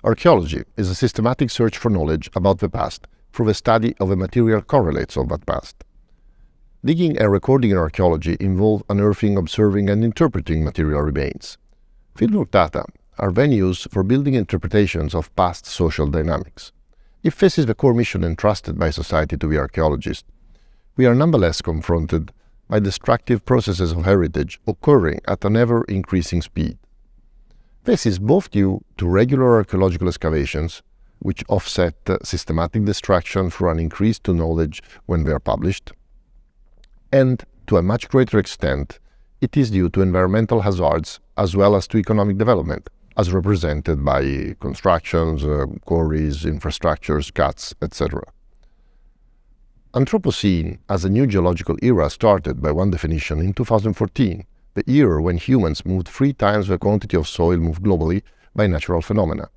Archaeology is a systematic search for knowledge about the past through the study of the material correlates of that past. Digging and recording in archaeology involve unearthing, observing, and interpreting material remains. Fieldwork data are venues for building interpretations of past social dynamics. If this is the core mission entrusted by society to the archaeologist, we are nonetheless confronted by destructive processes of heritage occurring at an ever-increasing speed. This is both due to regular archaeological excavations, which offset systematic destruction through an increase to knowledge when they are published, and to a much greater extent, it is due to environmental hazards as well as to economic development, as represented by constructions, quarries, infrastructures, cuts, etc. Anthropocene as a new geological era started, by one definition, in 2014, the year when humans moved 3 times the quantity of soil moved globally by natural phenomena.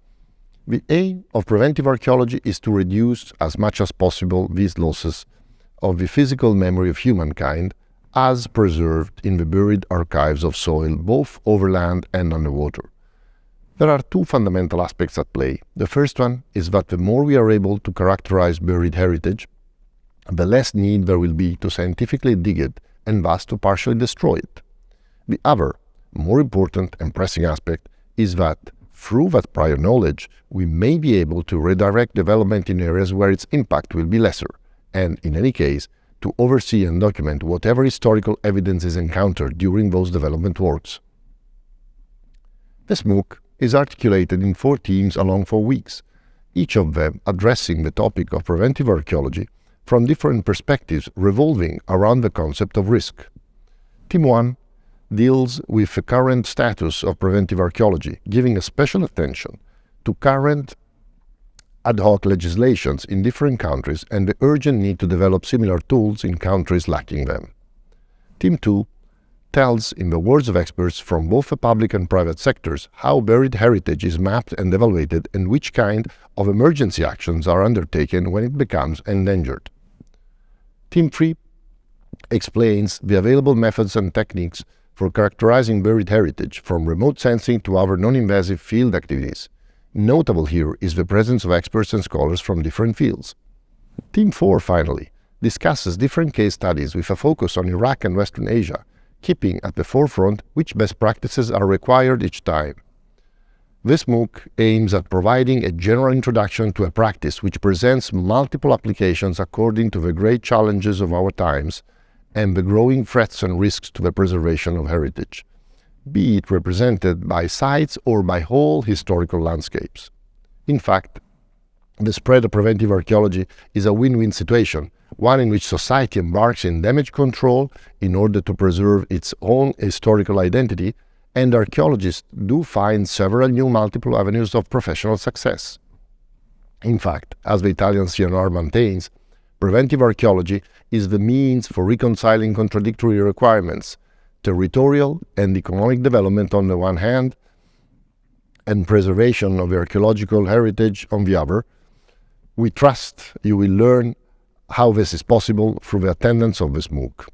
The aim of preventive archaeology is to reduce as much as possible these losses of the physical memory of humankind as preserved in the buried archives of soil both overland and underwater. There are 2 fundamental aspects at play. The first one is that the more we are able to characterize buried heritage, the less need there will be to scientifically dig it and thus to partially destroy it. The other, more important and pressing aspect is that through that prior knowledge, we may be able to redirect development in areas where its impact will be lesser, and, in any case, to oversee and document whatever historical evidence is encountered during those development works. This MOOC is articulated in 4 teams along 4 weeks, each of them addressing the topic of preventive archaeology from different perspectives revolving around the concept of risk. Team 1 deals with the current status of preventive archaeology, giving a special attention to current ad hoc legislations in different countries and the urgent need to develop similar tools in countries lacking them. Team 2 tells, in the words of experts from both the public and private sectors, how buried heritage is mapped and evaluated and which kind of emergency actions are undertaken when it becomes endangered. Team 3 explains the available methods and techniques for characterizing buried heritage, from remote sensing to other non-invasive field activities. Notable here is the presence of experts and scholars from different fields. Team 4, finally, discusses different case studies with a focus on Iraq and Western Asia, keeping at the forefront which best practices are required each time. This MOOC aims at providing a general introduction to a practice which presents multiple applications according to the great challenges of our times and the growing threats and risks to the preservation of heritage, be it represented by sites or by whole historical landscapes. In fact, the spread of preventive archaeology is a win-win situation, one in which society embarks in damage control in order to preserve its own historical identity, and archaeologists do find several new multiple avenues of professional success. In fact, as the Italian CNR maintains, preventive archaeology is the means for reconciling contradictory requirements, territorial and economic development on the one hand, and preservation of archaeological heritage on the other. We trust you will learn how this is possible through the attendance of this MOOC.